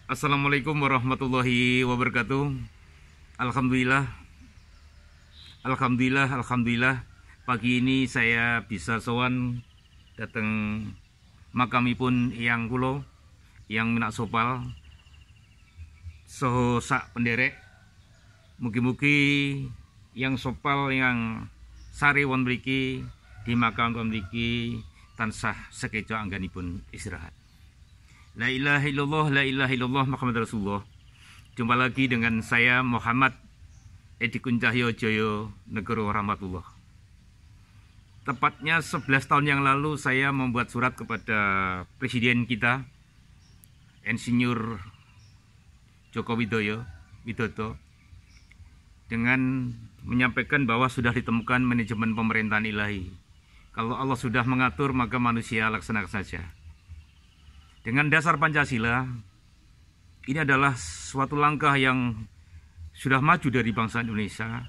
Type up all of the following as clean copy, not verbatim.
Assalamualaikum warahmatullahi wabarakatuh. Alhamdulillah, Alhamdulillah. Pagi ini saya bisa sowan datang makamipun yang kulo, yang minak sopal, soho sak penderek. Mugi-mugi yang sopal yang sari won mriki di makam kon mriki tansah sekeca angganipun istirahat. La ilaha illallah, Muhammad Rasulullah. Jumpa lagi dengan saya Muhammad Edi Kuncahyo Joyo Negoro Rahmatullah. Tepatnya 11 tahun yang lalu saya membuat surat kepada Presiden kita, Insinyur Joko Widodo, dengan menyampaikan bahwa sudah ditemukan manajemen pemerintahan ilahi. Kalau Allah sudah mengatur, maka manusia laksanakan saja. Dengan dasar Pancasila, ini adalah suatu langkah yang sudah maju dari bangsa Indonesia,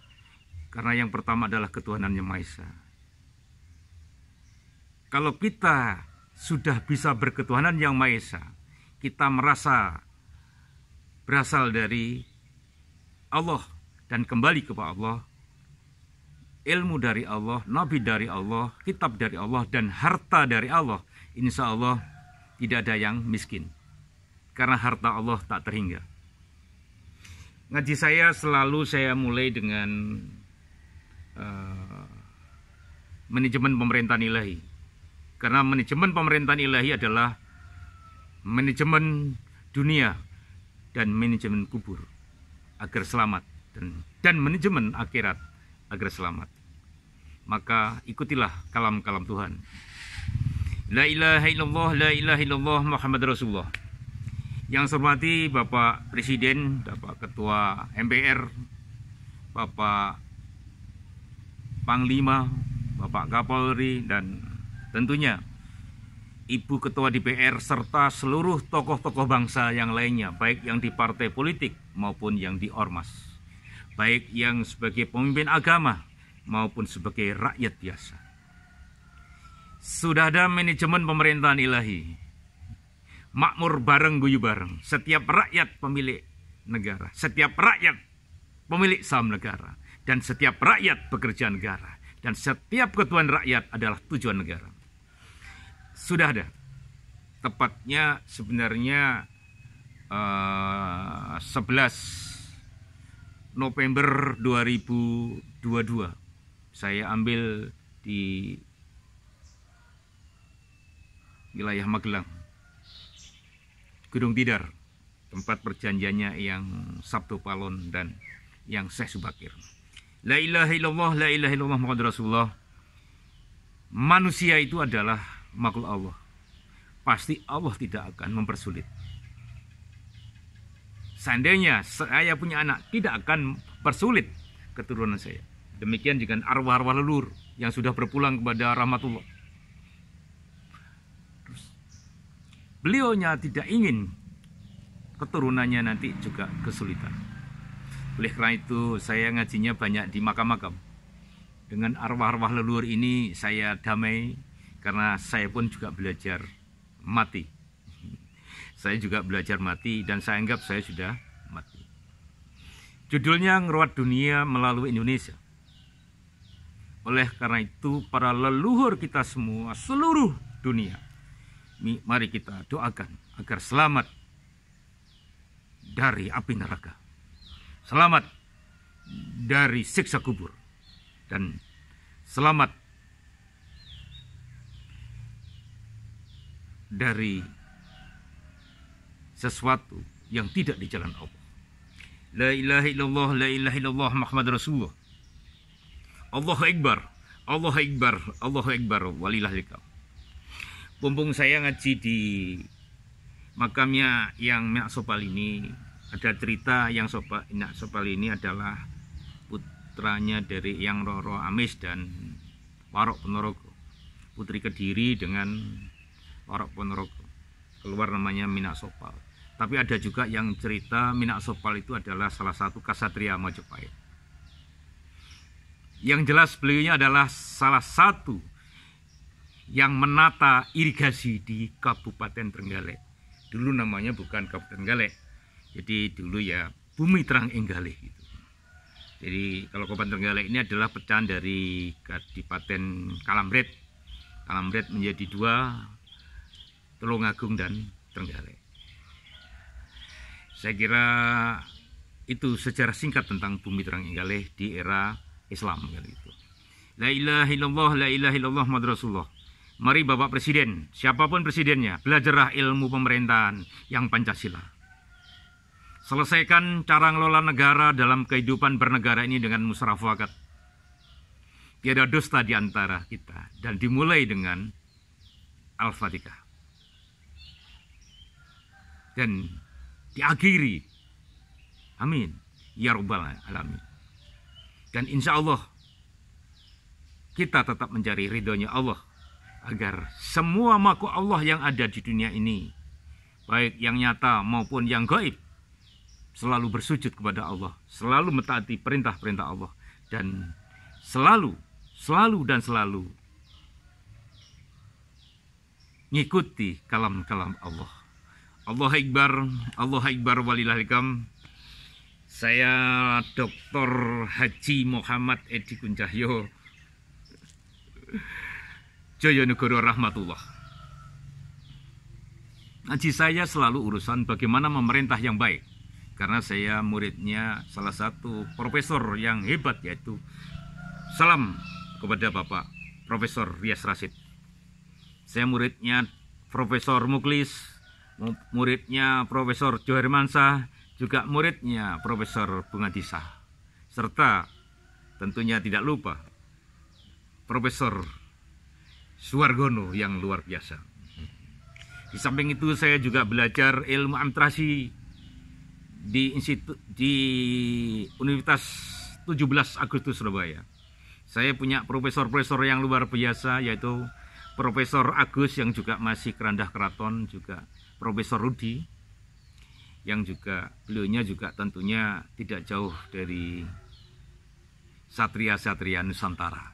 karena yang pertama adalah ketuhanan Yang Maha Esa. Kalau kita sudah bisa berketuhanan Yang Maha Esa, kita merasa berasal dari Allah dan kembali kepada Allah, ilmu dari Allah, nabi dari Allah, kitab dari Allah, dan harta dari Allah. Insya Allah tidak ada yang miskin, karena harta Allah tak terhingga. Ngaji saya selalu saya mulai dengan manajemen pemerintahan ilahi. Karena manajemen pemerintahan ilahi adalah manajemen dunia dan manajemen kubur agar selamat, dan manajemen akhirat agar selamat. Maka ikutilah kalam-kalam Tuhan. La ilaha illallah, Muhammad Rasulullah. Yang saya hormati Bapak Presiden, Bapak Ketua MPR, Bapak Panglima, Bapak Kapolri, dan tentunya Ibu Ketua DPR, serta seluruh tokoh-tokoh bangsa yang lainnya, baik yang di partai politik maupun yang di ormas, baik yang sebagai pemimpin agama maupun sebagai rakyat biasa. Sudah ada manajemen pemerintahan ilahi, makmur bareng guyu bareng. Setiap rakyat pemilik negara, setiap rakyat pemilik saham negara, dan setiap rakyat pekerja negara, dan setiap ketuhanan rakyat adalah tujuan negara. Sudah ada. Tepatnya sebenarnya 11 November 2022 saya ambil di wilayah Magelang, Gunung Tidar, tempat perjanjiannya yang Sabtu Palon dan yang Syekh Subakir. La ilaha illallah, Muhammad Rasulullah. Manusia itu adalah makhluk Allah. Pasti Allah tidak akan mempersulit. Seandainya saya punya anak, tidak akan persulit keturunan saya. Demikian dengan arwah-arwah leluhur yang sudah berpulang kepada rahmatullah. Beliaunya tidak ingin keturunannya nanti juga kesulitan. Oleh karena itu saya ngajinya banyak di makam-makam. Dengan arwah-arwah leluhur ini saya damai, karena saya pun juga belajar mati. Saya juga belajar mati dan saya anggap saya sudah mati. Judulnya Ngeruat Dunia Melalui Indonesia. Oleh karena itu para leluhur kita semua seluruh dunia, mari kita doakan agar selamat dari api neraka, selamat dari siksa kubur, dan selamat dari sesuatu yang tidak di jalan Allah. La ilaha illallah, Muhammad Rasulullah. Allahu Akbar, Allahu Akbar, Allahu Akbar, walillahil hamd. Mumpung saya ngaji di makamnya yang Minak Sopal ini, ada cerita yang Minak Sopal ini adalah putranya dari Yang Roro Amis dan Warok Ponorogo. Putri Kediri dengan Warok Ponorogo. Keluar namanya Minak Sopal. Tapi ada juga yang cerita Minak Sopal itu adalah salah satu kasatria Majapahit. Yang jelas beliaunya adalah salah satu yang menata irigasi di Kabupaten Trenggalek. Dulu namanya bukan Kabupaten Trenggalek, Jadi dulu ya Bumi Terang Enggalih gitu. Jadi kalau Kabupaten Trenggalek ini adalah pecahan dari Kadipaten Kalambret. Kalambret menjadi dua, Tulungagung dan Trenggalek. Saya kira itu sejarah singkat tentang Bumi Terang Enggalih di era Islam gitu. La ilaha illallah, la ilaha illallah, Muhammad Rasulullah. Mari Bapak Presiden, siapapun presidennya, belajarlah ilmu pemerintahan yang Pancasila. Selesaikan cara ngelola negara dalam kehidupan bernegara ini dengan musyawarah. Tiada dusta di antara kita, dan dimulai dengan Al-Fatihah. Dan diakhiri, amin, ya Rabbal Alamin. Dan insya Allah, kita tetap mencari ridhonya Allah, agar semua makhluk Allah yang ada di dunia ini, baik yang nyata maupun yang gaib, selalu bersujud kepada Allah, selalu mentaati perintah-perintah Allah, dan selalu ngikuti kalam-kalam Allah. Allah Akbar walillahil hamd. Saya Dr. Haji Muhammad Edi Kuncahyo, Joyonegoro Rahmatullah. Ngaji saya selalu urusan bagaimana memerintah yang baik, karena saya muridnya salah satu profesor yang hebat, yaitu salam kepada Bapak Profesor Rias Rasid. Saya muridnya Profesor Muklis, muridnya Profesor Johar Mansyah, juga muridnya Profesor Bunga Disa, serta tentunya tidak lupa Profesor Suwargono yang luar biasa. Di samping itu saya juga belajar ilmu administrasi di Universitas 17 Agustus Surabaya. Saya punya profesor-profesor yang luar biasa, yaitu Profesor Agus yang juga masih kerandah keraton, juga Profesor Rudi yang juga beliaunya juga tentunya tidak jauh dari satria-satria Nusantara.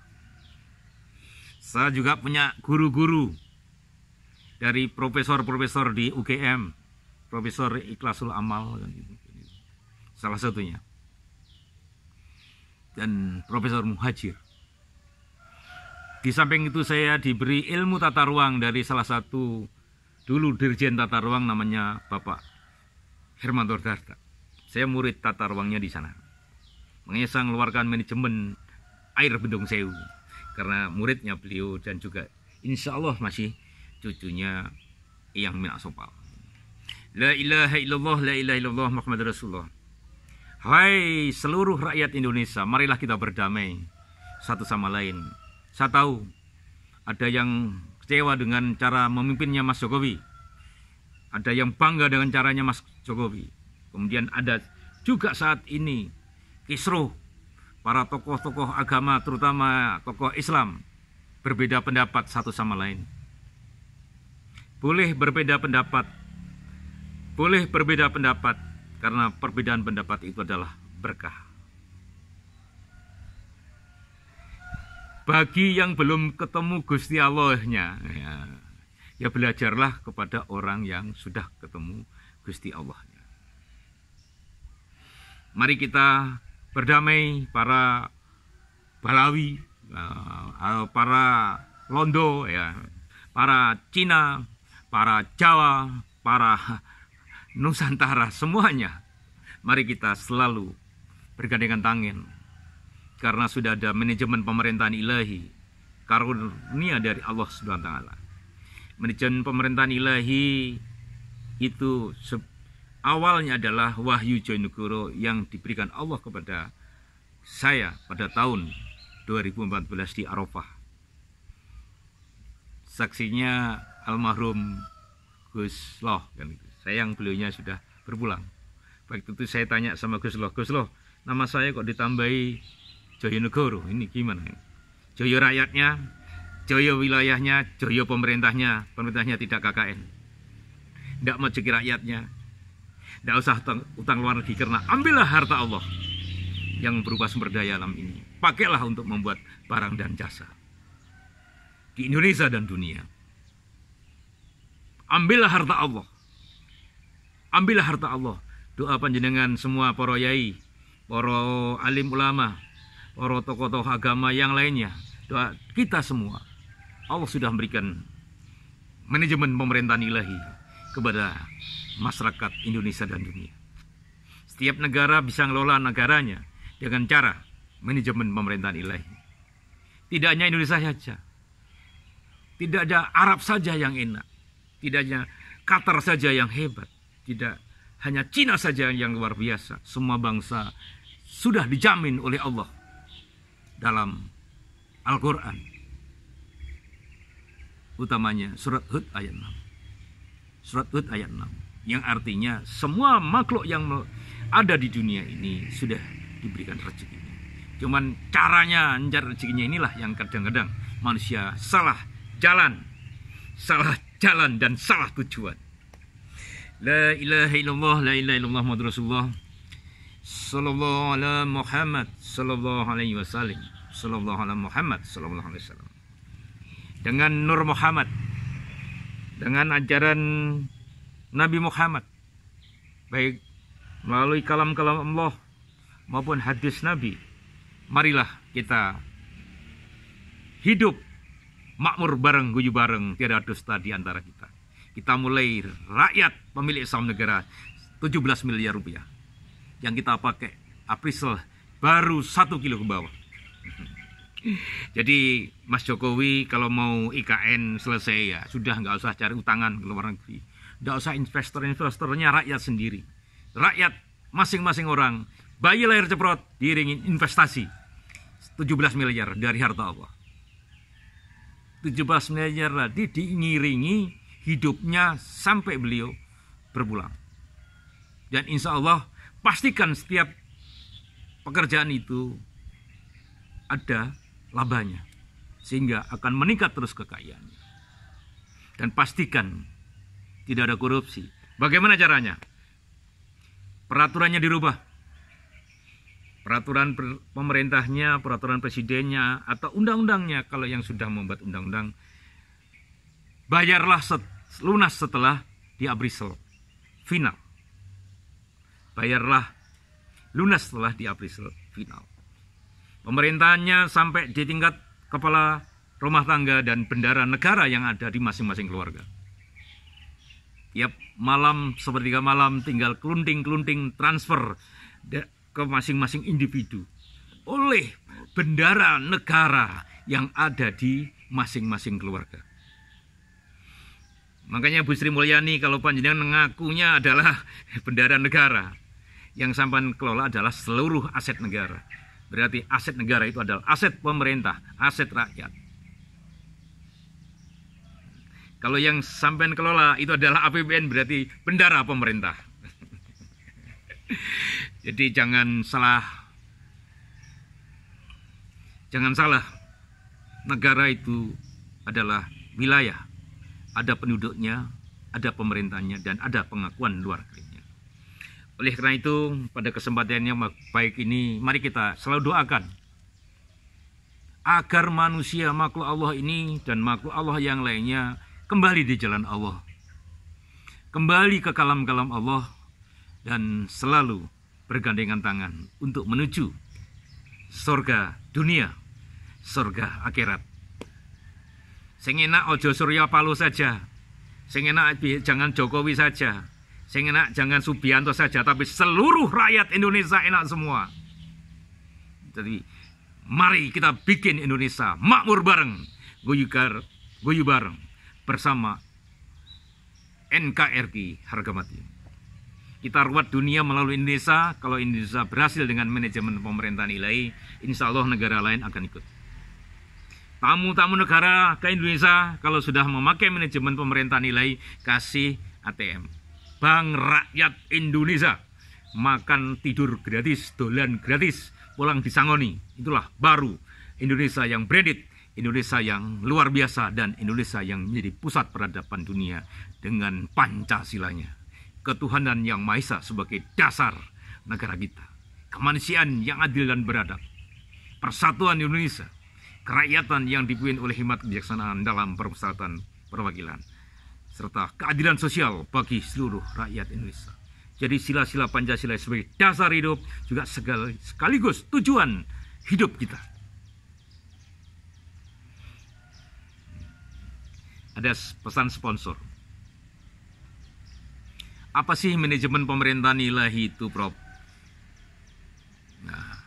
Saya juga punya guru-guru dari profesor-profesor di UGM, Profesor Ikhlasul Amal, salah satunya, dan Profesor Muhajir. Di samping itu saya diberi ilmu tata ruang dari salah satu dulu Dirjen Tata Ruang namanya Bapak Hermanto Darta. Saya murid tata ruangnya di sana. Makanya saya mengeluarkan manajemen air Bendung Sewu, karena muridnya beliau dan juga insya Allah masih cucunya Eyang Minak Sopal. La ilaha illallah, la ilaha illallah, Muhammad Rasulullah. Hai seluruh rakyat Indonesia, marilah kita berdamai satu sama lain. Saya tahu ada yang kecewa dengan cara memimpinnya Mas Jokowi, ada yang bangga dengan caranya Mas Jokowi. Kemudian ada juga saat ini kisruh para tokoh-tokoh agama, terutama tokoh Islam, berbeda pendapat satu sama lain. Boleh berbeda pendapat, karena perbedaan pendapat itu adalah berkah. Bagi yang belum ketemu Gusti Allahnya, ya belajarlah kepada orang yang sudah ketemu Gusti Allahnya. Mari kita berdamai, para Balawi, para Londo, ya, para Cina, para Jawa, para Nusantara, semuanya. Mari kita selalu bergandengan tangan, karena sudah ada manajemen pemerintahan ilahi, karunia dari Allah Subhanahu wa taala. Manajemen pemerintahan ilahi itu awalnya adalah wahyu Joyonegoro yang diberikan Allah kepada saya pada tahun 2014 di Arafah. Saksinya almarhum Gus Loh, kan itu. Sayang beliaunya sudah berpulang. Waktu itu saya tanya sama Gus Loh, nama saya kok ditambahi Joyonegoro, ini gimana? Joyo rakyatnya, Joyo wilayahnya, Joyo pemerintahnya tidak KKN. Tidak mau cekir rakyatnya. Tidak usah utang luar negeri, karena ambillah harta Allah yang berupa sumber daya alam ini. Pakailah untuk membuat barang dan jasa di Indonesia dan dunia. Ambillah harta Allah. doa panjenengan semua para yai, para alim ulama, para tokoh-tokoh agama yang lainnya, doa kita semua. Allah sudah memberikan manajemen pemerintahan ilahi kepada masyarakat Indonesia dan dunia. Setiap negara bisa mengelola negaranya dengan cara manajemen pemerintahan ilahi. Tidak hanya Indonesia saja, tidak ada Arab saja yang enak, tidak hanya Qatar saja yang hebat, tidak hanya Cina saja yang luar biasa. Semua bangsa sudah dijamin oleh Allah dalam Al-Quran, utamanya surat Hud ayat 6. Surat Hud ayat 6 yang artinya semua makhluk yang ada di dunia ini sudah diberikan rezekinya. Cuman caranya mencari rezekinya inilah yang kadang-kadang manusia salah jalan dan salah tujuan. La ilaha illallah, la ilaha illallah Muhammadur Rasulullah sallallahu ala Muhammad sallallahu alaihi wasallam, sallallahu ala Muhammad sallallahu alaihi wasallam. Dengan nur Muhammad, dengan ajaran Nabi Muhammad, baik melalui kalam-kalam Allah maupun hadis Nabi, marilah kita hidup makmur bareng, guyup bareng, tiada dusta di antara kita. Kita mulai rakyat pemilik saham negara 17 miliar rupiah. Yang kita pakai appraisal baru 1 kilo ke bawah. Jadi Mas Jokowi kalau mau IKN selesai ya sudah, nggak usah cari utangan ke luar negeri. Nggak usah investornya rakyat sendiri. Rakyat masing-masing orang bayi lahir ceprot diiringi investasi 17 miliar dari harta Allah. 17 miliar tadi diiringi hidupnya sampai beliau berpulang. Dan insya Allah pastikan setiap pekerjaan itu ada labanya, sehingga akan meningkat terus kekayaannya. Dan pastikan tidak ada korupsi. Bagaimana caranya? Peraturannya dirubah. Peraturan pemerintahnya, peraturan presidennya, atau undang-undangnya. Kalau yang sudah membuat undang-undang, bayarlah lunas setelah diappraisal final. Bayarlah lunas setelah diappraisal final. Pemerintahannya sampai di tingkat kepala rumah tangga dan bendara negara yang ada di masing-masing keluarga. Tiap malam, sepertiga malam, tinggal kelunting-kelunting transfer ke masing-masing individu oleh bendara negara yang ada di masing-masing keluarga. Makanya Bu Sri Mulyani kalau panjenengan mengakunya adalah bendara negara, yang sampean kelola adalah seluruh aset negara. Berarti aset negara itu adalah aset pemerintah, aset rakyat. Kalau yang sampean kelola itu adalah APBN, berarti bendara pemerintah. Jadi jangan salah. Negara itu adalah wilayah. Ada penduduknya, ada pemerintahnya, dan ada pengakuan luar negerinya. Oleh karena itu, pada kesempatan yang baik ini, mari kita selalu doakan agar manusia, makhluk Allah ini, dan makhluk Allah yang lainnya kembali di jalan Allah. Kembali ke kalam-kalam Allah, dan selalu bergandengan tangan untuk menuju surga dunia, surga akhirat. Sing enak ojo Surya Paloh saja, sing enak jangan Jokowi saja, sing enak jangan Subianto saja, tapi seluruh rakyat Indonesia enak semua. Jadi mari kita bikin Indonesia makmur bareng, guyup bareng bersama NKRI harga mati. Kita rawat dunia melalui Indonesia. Kalau Indonesia berhasil dengan manajemen pemerintahan ilahi, insya Allah negara lain akan ikut. Tamu-tamu negara ke Indonesia kalau sudah memakai manajemen pemerintahan ilahi, kasih ATM. Bank Rakyat Indonesia, makan tidur gratis, dolan gratis, pulang disangoni. Itulah baru Indonesia yang branded, Indonesia yang luar biasa, dan Indonesia yang menjadi pusat peradaban dunia dengan Pancasilanya. Ketuhanan yang Maha Esa sebagai dasar negara kita. Kemanusiaan yang adil dan beradab. Persatuan Indonesia. Kerakyatan yang dipimpin oleh hikmat kebijaksanaan dalam permusyawaratan perwakilan. Serta keadilan sosial bagi seluruh rakyat Indonesia. Jadi sila-sila Pancasila sebagai dasar hidup juga sekaligus tujuan hidup kita. Ada pesan sponsor. Apa sih manajemen pemerintahan ilahi itu, Prof? Nah,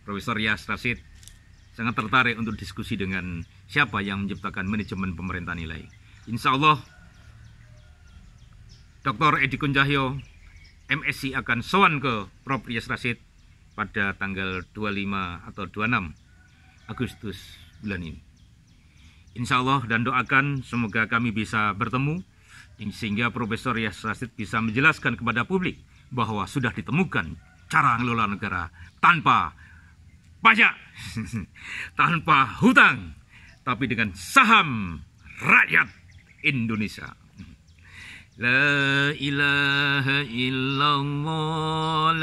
Profesor Yas Rashid sangat tertarik untuk diskusi dengan siapa yang menciptakan manajemen pemerintahan ilahi. Insya Allah, Dr. Edi Kunjahyo, MSc akan sowan ke Prof. Yas Rashid pada tanggal 25 atau 26 Agustus bulan ini. Insya Allah, dan doakan semoga kami bisa bertemu sehingga Profesor Yas Rashid bisa menjelaskan kepada publik bahwa sudah ditemukan cara mengelola negara tanpa pajak, tanpa hutang, tapi dengan saham rakyat Indonesia. La ilaha illallah.